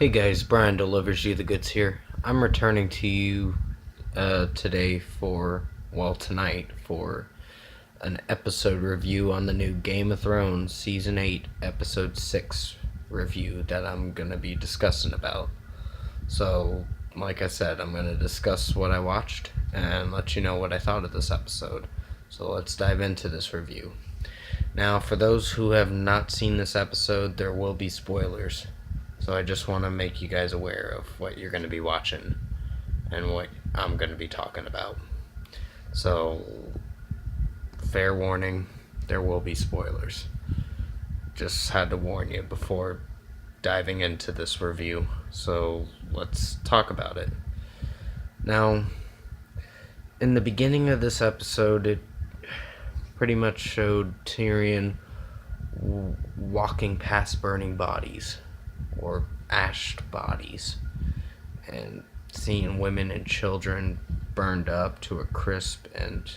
Hey guys, Brian delivers you the goods here. I'm returning to you today tonight for an episode review on the new Game of Thrones Season 8, Episode 6 review that I'm going to be discussing about. So, like I said, I'm going to discuss what I watched and let you know what I thought of this episode. So let's dive into this review. Now, for those who have not seen this episode, there will be spoilers. So I just want to make you guys aware of what you're going to be watching and what I'm going to be talking about. So, fair warning, there will be spoilers. Just had to warn you before diving into this review. So, let's talk about it. Now, in the beginning of this episode, it pretty much showed Tyrion walking past burning bodies, or ashed bodies, and seeing women and children burned up to a crisp, and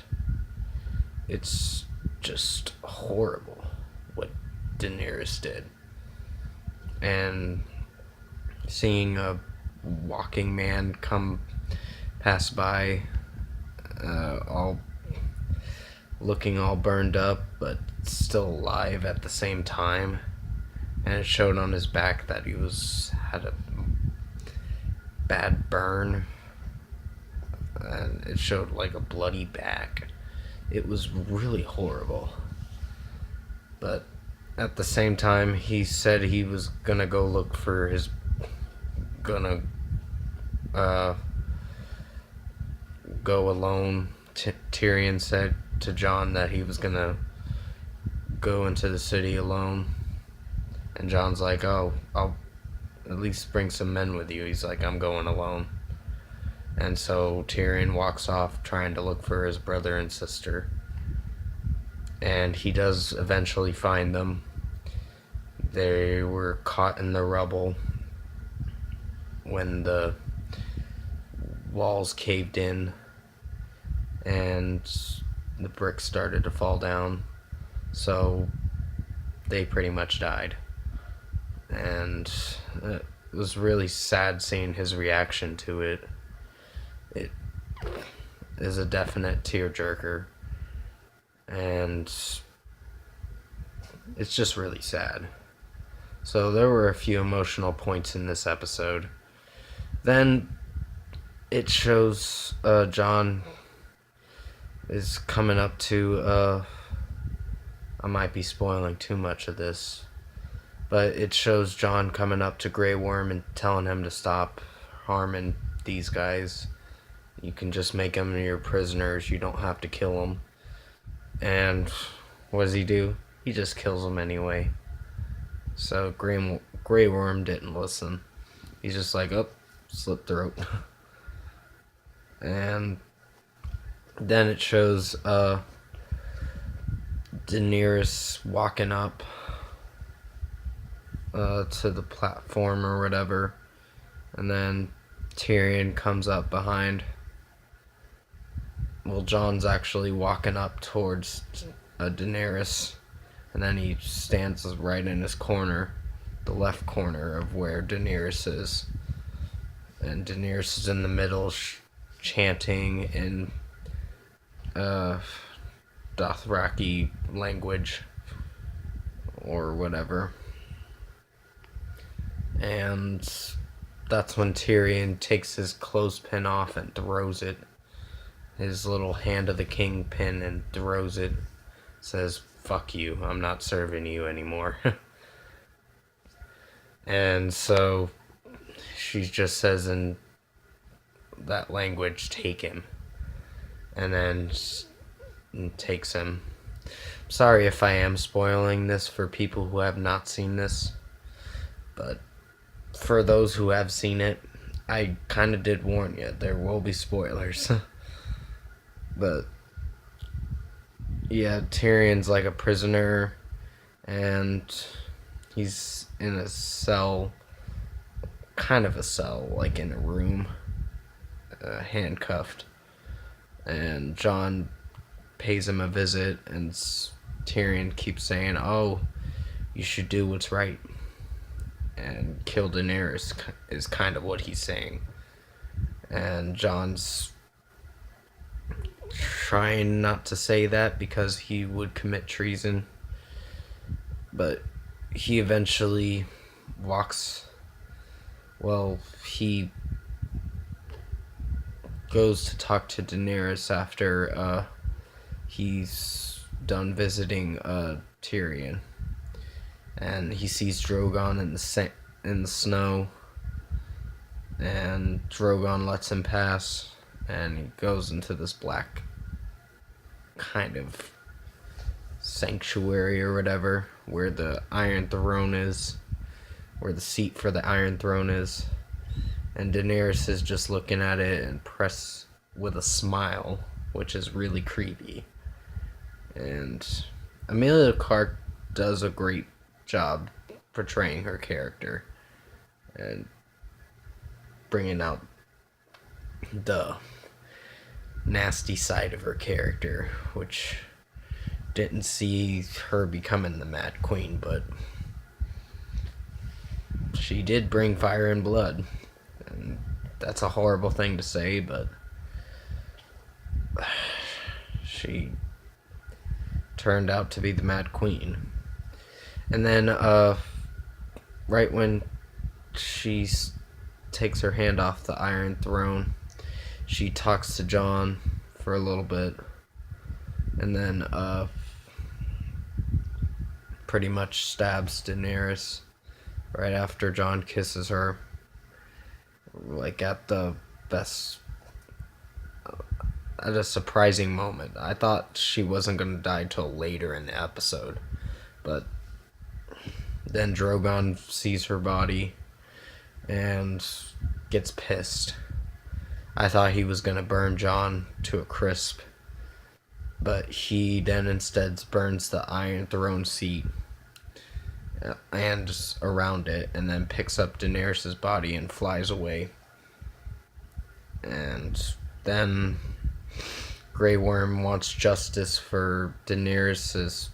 it's just horrible what Daenerys did. And seeing a walking man come pass by, all looking all burned up but still alive at the same time, and it showed on his back that he had a bad burn, and it showed like a bloody back. It was really horrible. But at the same time, he said he was gonna go look for his go alone. Tyrion said to Jon that he was gonna go into the city alone. And Jon's like, oh, I'll at least bring some men with you. He's like, I'm going alone. And so Tyrion walks off trying to look for his brother and sister. And he does eventually find them. They were caught in the rubble when the walls caved in and the bricks started to fall down. So they pretty much died. And it was really sad seeing his reaction to it. It is a definite tearjerker, and it's just really sad. So there were a few emotional points in this episode. Then it shows Jon is coming up to, I might be spoiling too much of this, but it shows Jon coming up to Grey Worm and telling him to stop harming these guys. You can just make them your prisoners. You don't have to kill them. And what does he do? He just kills them anyway. So Grey Worm didn't listen. He's just like, oh, slit throat. And then it shows Daenerys walking up to the platform or whatever, and then Tyrion comes up behind. Well, Jon's actually walking up towards Daenerys, and then he stands right in his corner, the left corner of where Daenerys is, and Daenerys is in the middle chanting in Dothraki language or whatever. And that's when Tyrion takes his clothespin off and throws it, his little Hand of the King pin, and throws it. Says, fuck you, I'm not serving you anymore. And so she just says in that language, take him. And then takes him. Sorry if I am spoiling this for people who have not seen this, but for those who have seen it, I kind of did warn you, there will be spoilers. But yeah, Tyrion's like a prisoner, and he's in a cell, kind of a cell, like in a room, handcuffed. And Jon pays him a visit, and Tyrion keeps saying, oh, you should do what's right. and kill Daenerys is kind of what he's saying. And Jon's trying not to say that because he would commit treason. But he eventually he goes to talk to Daenerys after he's done visiting Tyrion, and he sees Drogon in the snow, and Drogon lets him pass, and he goes into this black kind of sanctuary or whatever, where the Iron Throne is, where the seat for the Iron Throne is. And Daenerys is just looking at it and press with a smile, which is really creepy. And Emilia Clarke does a great job portraying her character and bringing out the nasty side of her character, which didn't see her becoming the Mad Queen, but she did bring fire and blood. And that's a horrible thing to say, but she turned out to be the Mad Queen. And then, right when she takes her hand off the Iron Throne, she talks to Jon for a little bit, and then, pretty much stabs Daenerys right after Jon kisses her. Like at a surprising moment. I thought she wasn't going to die till later in the episode, but then Drogon sees her body and gets pissed. I thought he was going to burn Jon to a crisp, but he then instead burns the Iron Throne seat and just around it, and then picks up Daenerys' body and flies away. And then Grey Worm wants justice for Daenerys'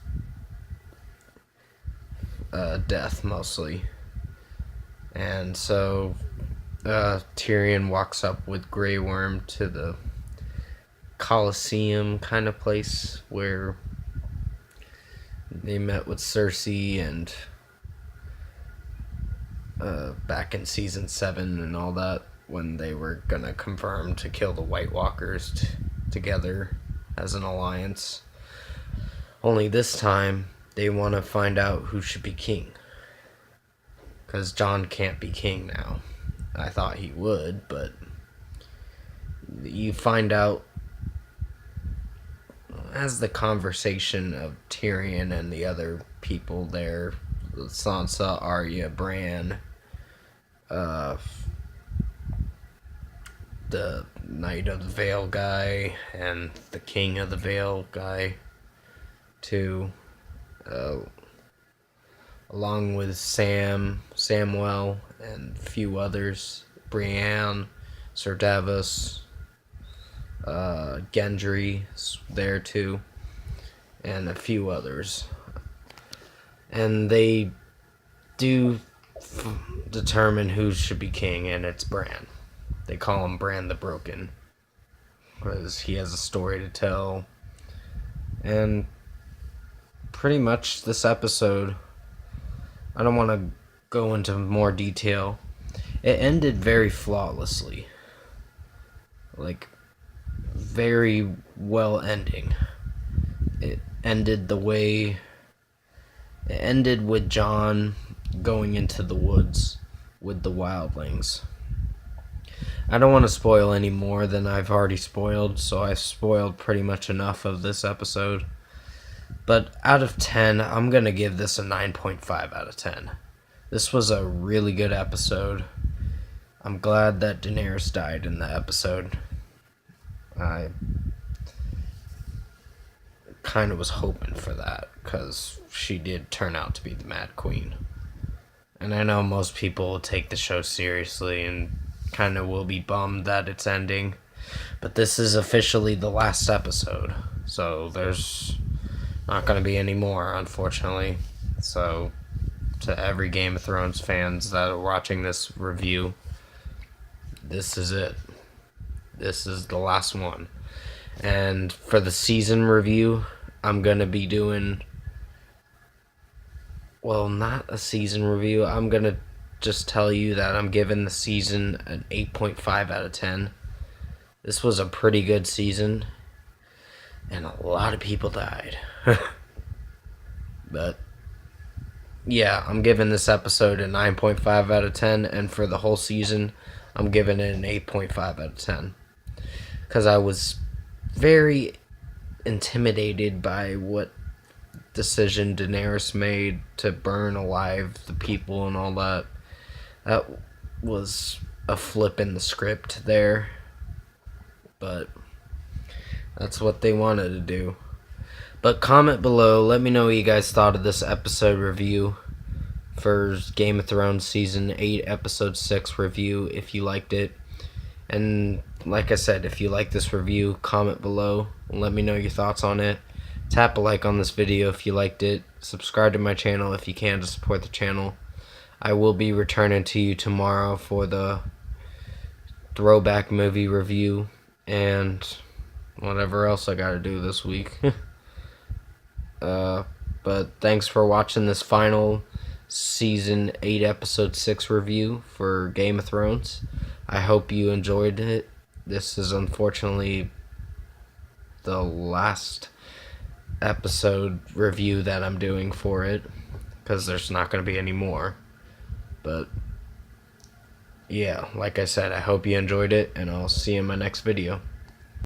death, mostly. And so Tyrion walks up with Grey Worm to the Colosseum kind of place where they met with Cersei and back in season 7 and all that, when they were gonna confirm to kill the White Walkers together as an alliance. Only this time they want to find out who should be king, because Jon can't be king now. I thought he would, but you find out as the conversation of Tyrion and the other people there, Sansa, Arya, Bran, the Knight of the Vale guy, and the King of the Vale guy, too, along with Samwell, and a few others, Brienne, Sir Davos, Gendry's there too, and a few others. And they do determine who should be king, and it's Bran. They call him Bran the Broken, because he has a story to tell. And pretty much this episode, I don't want to go into more detail. It ended very flawlessly. Like, very well ending. It ended with Jon going into the woods with the wildlings. I don't want to spoil any more than I've already spoiled, so I've spoiled pretty much enough of this episode. But out of 10, I'm going to give this a 9.5 out of 10. This was a really good episode. I'm glad that Daenerys died in the episode. I kind of was hoping for that, because she did turn out to be the Mad Queen. And I know most people will take the show seriously and kind of will be bummed that it's ending. But this is officially the last episode, so there's not going to be any more, unfortunately. So to every Game of Thrones fans that are watching this review. This is it. This is the last one. And for the season review, I'm going to be doing, well, not a season review. I'm going to just tell you that I'm giving the season an 8.5 out of 10. This was a pretty good season, and a lot of people died. But, yeah, I'm giving this episode a 9.5 out of 10, and for the whole season, I'm giving it an 8.5 out of 10. Because I was very intimidated by what decision Daenerys made to burn alive the people and all that. That was a flip in the script there, but that's what they wanted to do. But comment below, let me know what you guys thought of this episode review for Game of Thrones Season 8 Episode 6 review, if you liked it. And like I said, if you like this review, comment below and let me know your thoughts on it. Tap a like on this video if you liked it. Subscribe to my channel if you can to support the channel. I will be returning to you tomorrow for the throwback movie review and whatever else I gotta do this week. But thanks for watching this final Season 8 Episode 6 review for Game of Thrones. I hope you enjoyed it. This is unfortunately the last episode review that I'm doing for it, because there's not going to be any more. But yeah, like I said, I hope you enjoyed it, and I'll see you in my next video.